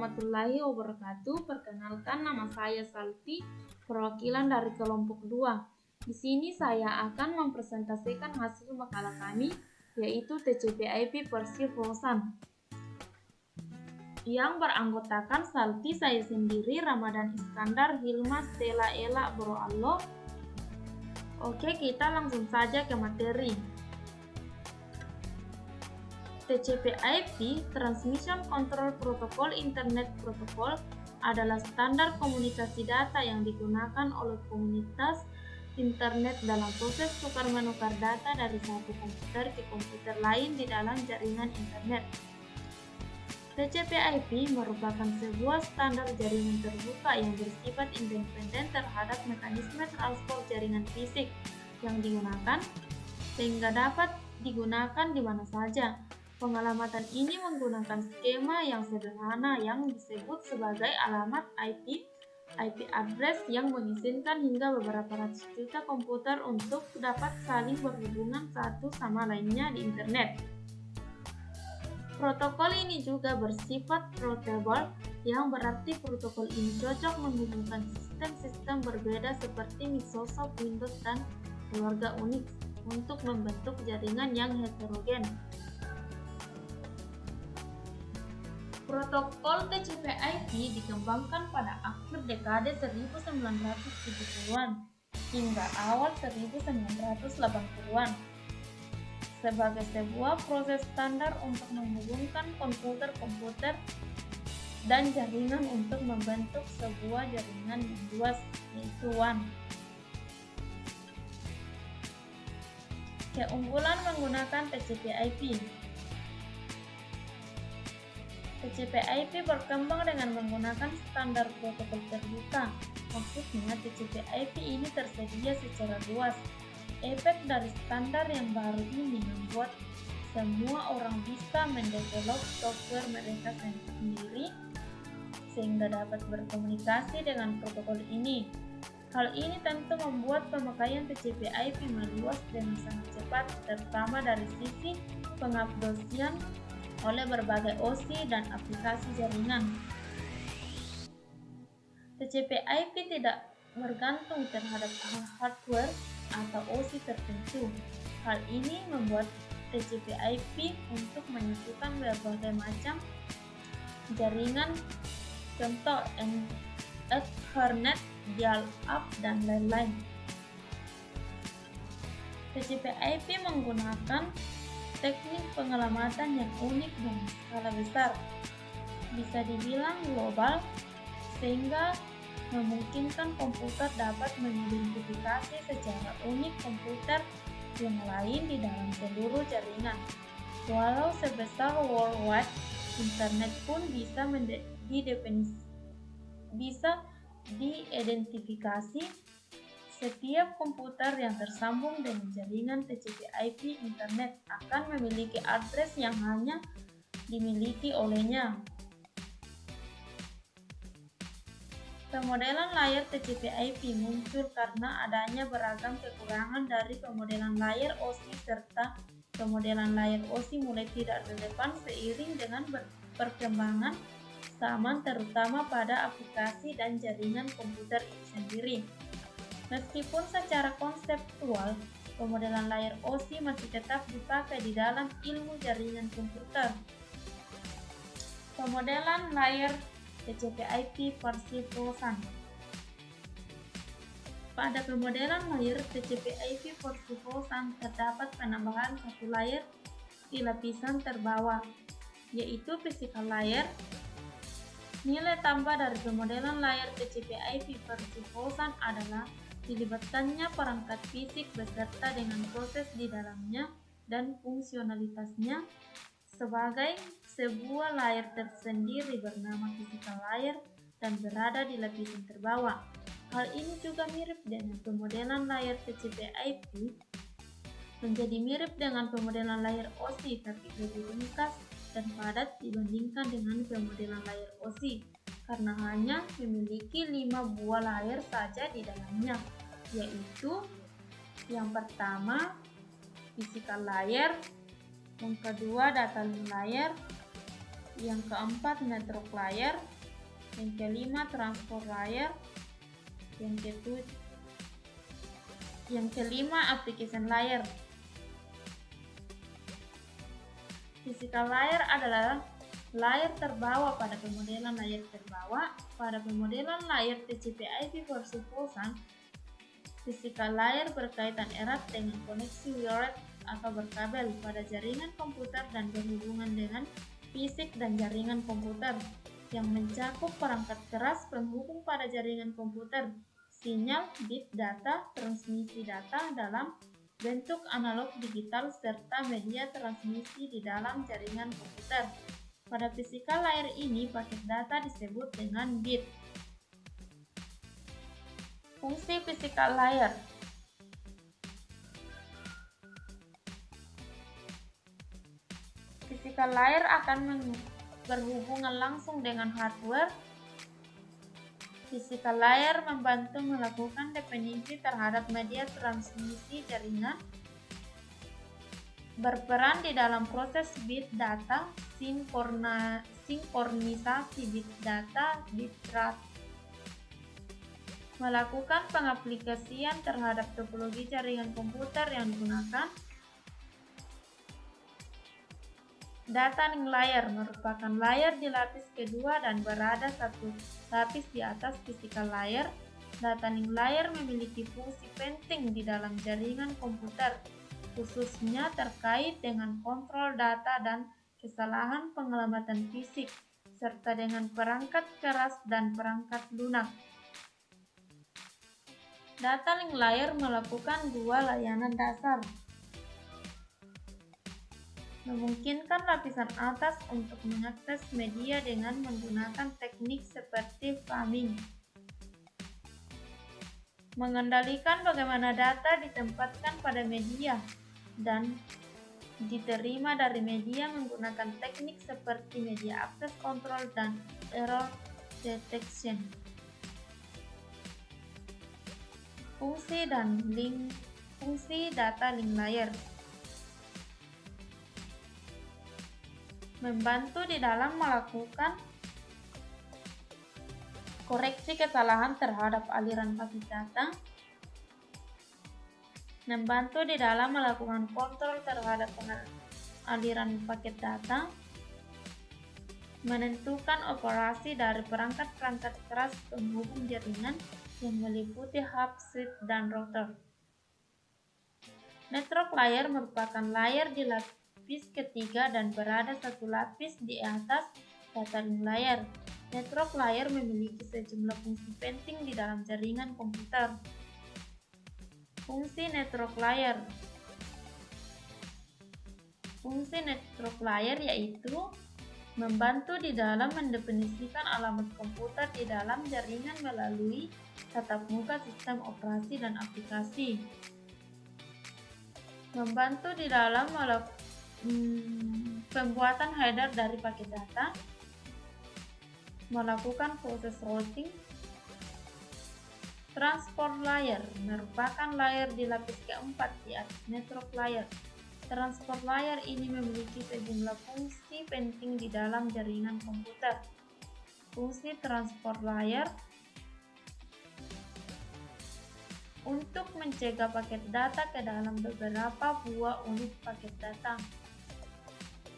warahmatullahi wabarakatuh. Perkenalkan, nama saya Salti, perwakilan dari kelompok 2. Di sini saya akan mempresentasikan hasil makalah kami, yaitu TCP/IP Persiphosan, yang beranggotakan Salti, saya sendiri, Ramadan Iskandar, Hilma, Stella, Ella, Bro Allo. Oke, kita langsung saja ke materi. TCP/IP (Transmission Control Protocol Internet Protocol) adalah standar komunikasi data yang digunakan oleh komunitas internet dalam proses tukar-menukar data dari satu komputer ke komputer lain di dalam jaringan internet. TCP/IP merupakan sebuah standar jaringan terbuka yang bersifat independen terhadap mekanisme transport jaringan fisik yang digunakan, sehingga dapat digunakan di mana saja. Pengalamatan ini menggunakan skema yang sederhana yang disebut sebagai alamat IP address yang mengizinkan hingga beberapa ratus juta komputer untuk dapat saling berhubungan satu sama lainnya di internet. Protokol ini juga bersifat portable, yang berarti protokol ini cocok menghubungkan sistem-sistem berbeda seperti Microsoft Windows dan keluarga Unix untuk membentuk jaringan yang heterogen. Protokol TCP/IP dikembangkan pada akhir dekade 1970-an hingga awal 1980-an sebagai sebuah proses standar untuk menghubungkan komputer-komputer dan jaringan untuk membentuk sebuah jaringan yang luas, yaitu WAN. Keunggulan menggunakan TCP/IP. TCP/IP berkembang dengan menggunakan standar protokol terbuka. Maksudnya, TCP/IP ini tersedia secara luas. Efek dari standar yang baru ini membuat semua orang bisa mendevelop software mereka sendiri sehingga dapat berkomunikasi dengan protokol ini. Hal ini tentu membuat pemakaian TCP/IP meluas dengan sangat cepat, terutama dari sisi pengaplikasian oleh berbagai OSI dan aplikasi jaringan. TCP/IP tidak bergantung terhadap hardware atau OSI tertentu. Hal ini membuat TCP/IP untuk menyatukan berbagai macam jaringan, contoh Ethernet, dial-up, dan lain-lain. TCP/IP menggunakan teknik pengelamatan yang unik dan skala besar, bisa dibilang global, sehingga memungkinkan komputer dapat mengidentifikasi secara unik komputer yang lain di dalam seluruh jaringan. Walau sebesar worldwide, internet pun bisa diidentifikasi. Setiap komputer yang tersambung dengan jaringan TCP/IP internet akan memiliki address yang hanya dimiliki olehnya. Pemodelan layar TCP/IP muncul karena adanya beragam kekurangan dari pemodelan layar OSI, serta pemodelan layar OSI mulai tidak relevan seiring dengan perkembangan zaman, terutama pada aplikasi dan jaringan komputer itu sendiri. Meskipun secara konseptual, pemodelan layar OSI masih tetap dipakai di dalam ilmu jaringan komputer. Pemodelan layar TCP/IP Persiphosan. Pada pemodelan layar TCP/IP Persiphosan terdapat penambahan satu layar di lapisan terbawah, yaitu physical layer. Nilai tambah dari pemodelan layar TCP/IP Persiphosan adalah dilibatkannya perangkat fisik beserta dengan proses di dalamnya dan fungsionalitasnya sebagai sebuah layar tersendiri bernama physical layer dan berada di lapisan terbawah. Hal ini juga mirip dengan pemodelan layar TCP/IP, menjadi mirip dengan pemodelan layar OSI, tapi lebih ringkas dan padat dibandingkan dengan pemodelan layar OSI, karena hanya memiliki 5 buah layar saja di dalamnya, yaitu yang pertama physical layer, yang kedua data link layer, Yang keempat, network layer. Yang kelima, transport layer. Yang kelima, application layer. Physical layer adalah layer terbawah pada pemodelan layer terbawah. Pada pemodelan layer TCP/IP versi Folsan, physical layer berkaitan erat dengan koneksi wired atau berkabel pada jaringan komputer dan berhubungan dengan fisik dan jaringan komputer, yang mencakup perangkat keras penghubung pada jaringan komputer, sinyal, bit data, transmisi data dalam bentuk analog digital, serta media transmisi di dalam jaringan komputer. Pada physical layer ini, paket data disebut dengan bit. Fungsi physical layer. Physical layer akan berhubungan langsung dengan hardware. Physical layer membantu melakukan definisi terhadap media transmisi jaringan, berperan di dalam proses bit data, sinkronisasi bit data, bitrate, melakukan pengaplikasian terhadap topologi jaringan komputer yang digunakan. Data link layer merupakan layer di lapis kedua dan berada satu lapis di atas physical layer. Data link layer memiliki fungsi penting di dalam jaringan komputer, khususnya terkait dengan kontrol data dan kesalahan pengelamatan fisik, serta dengan perangkat keras dan perangkat lunak. Data link layer melakukan dua layanan dasar. Memungkinkan lapisan atas untuk mengakses media dengan menggunakan teknik seperti phamming, mengendalikan bagaimana data ditempatkan pada media, dan diterima dari media menggunakan teknik seperti media access control dan error detection. Fungsi data link layer. Membantu di dalam melakukan koreksi kesalahan terhadap aliran paket data, membantu di dalam melakukan kontrol terhadap aliran paket data, menentukan operasi dari perangkat-perangkat keras penghubung jaringan yang meliputi hub, switch, dan router. Network layer merupakan layer di lapis ketiga dan berada satu lapis di atas data link layer. Network layer memiliki sejumlah fungsi penting di dalam jaringan komputer. Fungsi network layer. Fungsi network layer yaitu membantu di dalam mendefinisikan alamat komputer di dalam jaringan melalui tatap muka sistem operasi dan aplikasi. Membantu di dalam pembuatan header dari paket data, melakukan proses routing. Transport layer merupakan layer di lapis keempat di atas network layer. Transport layer ini memiliki sejumlah fungsi penting di dalam jaringan komputer. Fungsi transport layer untuk mencegah paket data ke dalam beberapa buah unit paket data,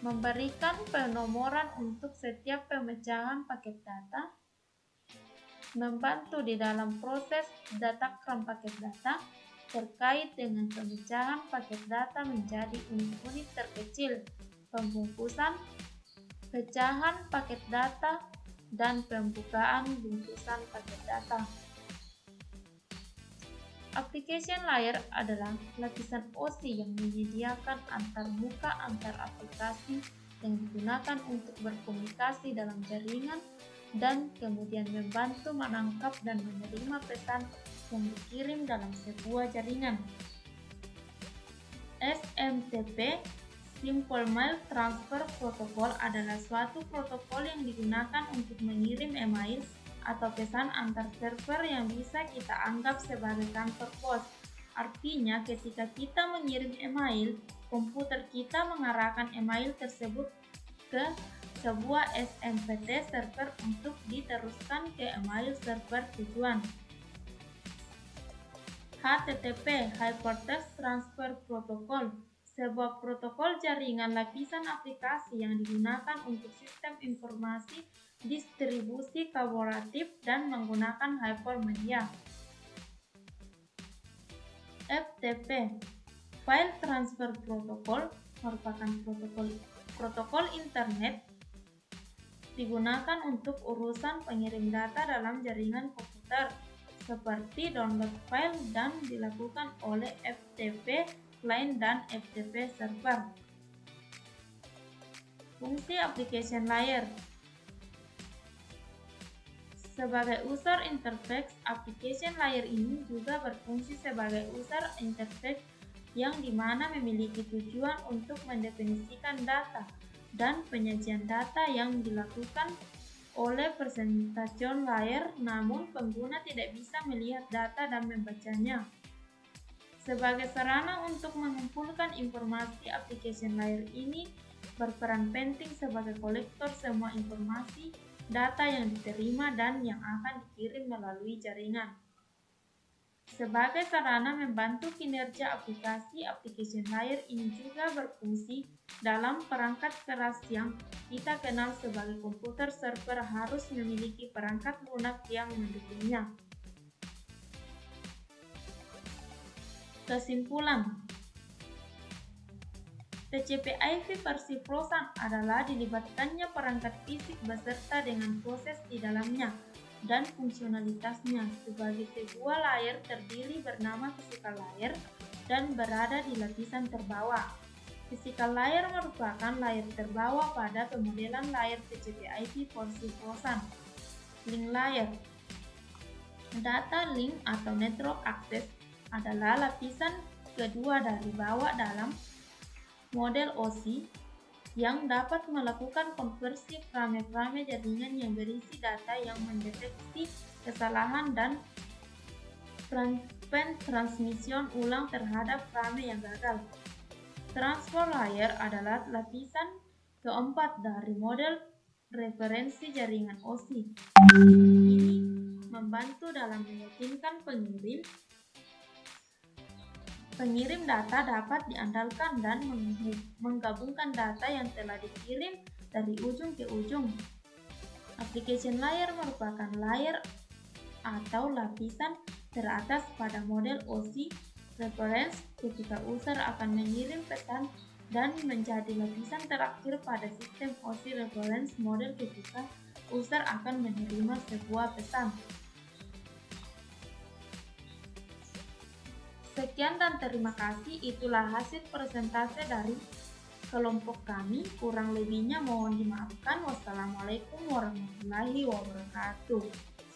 memberikan penomoran untuk setiap pemecahan paket data, membantu di dalam proses datagram paket data terkait dengan pemecahan paket data menjadi unit-unit terkecil, pembungkusan, pecahan paket data, dan pembukaan bungkusan paket data. Application layer adalah lapisan OSI yang menyediakan antarmuka antar aplikasi yang digunakan untuk berkomunikasi dalam jaringan dan kemudian membantu menangkap dan menerima pesan yang dikirim dalam sebuah jaringan. SMTP, Simple Mail Transfer Protocol, adalah suatu protokol yang digunakan untuk mengirim email atau pesan antar server yang bisa kita anggap sebagai kantor pos. Artinya, ketika kita mengirim email, komputer kita mengarahkan email tersebut ke sebuah SMPT server untuk diteruskan ke email server tujuan. HTTP Hypertext Transfer Protocol, sebuah protokol jaringan lapisan aplikasi yang digunakan untuk sistem informasi distribusi kolaboratif dan menggunakan hypermedia. FTP File Transfer Protocol merupakan protokol internet digunakan untuk urusan pengirim data dalam jaringan komputer, seperti download file dan dilakukan oleh FTP client dan FTP server. Fungsi application layer sebagai user interface, application layer ini juga berfungsi sebagai user interface yang dimana memiliki tujuan untuk mendefinisikan data dan penyajian data yang dilakukan oleh presentation layer, namun pengguna tidak bisa melihat data dan membacanya. Sebagai sarana untuk mengumpulkan informasi, application layer ini berperan penting sebagai kolektor semua informasi data yang diterima dan yang akan dikirim melalui jaringan. Sebagai sarana membantu kinerja aplikasi, application layer ini juga berfungsi dalam perangkat keras yang kita kenal sebagai komputer. Server harus memiliki perangkat lunak yang mendukungnya. Kesimpulan, TCP/IP persiflosan adalah dilibatkannya perangkat fisik beserta dengan proses di dalamnya dan fungsionalitasnya. Sebagai sebuah layer terdiri bernama physical layer dan berada di lapisan terbawah. Physical layer merupakan layer terbawah pada pemodelan layer TCP/IP persiflosan. Link layer, data link atau network access adalah lapisan kedua dari bawah dalam model OSI yang dapat melakukan konversi frame-frame jaringan yang berisi data yang mendeteksi kesalahan dan prevent transmission ulang terhadap frame yang gagal. Transfer layer adalah lapisan keempat dari model referensi jaringan OSI. Ini membantu dalam meyakinkan pengirim data dapat diandalkan dan menggabungkan data yang telah dikirim dari ujung ke ujung. Application layer merupakan layer atau lapisan teratas pada model OSI reference ketika user akan mengirim pesan dan menjadi lapisan terakhir pada sistem OSI reference model ketika user akan menerima sebuah pesan. Sekian dan terima kasih, itulah hasil presentasi dari kelompok kami. Kurang lebihnya mohon dimaafkan. Wassalamualaikum warahmatullahi wabarakatuh.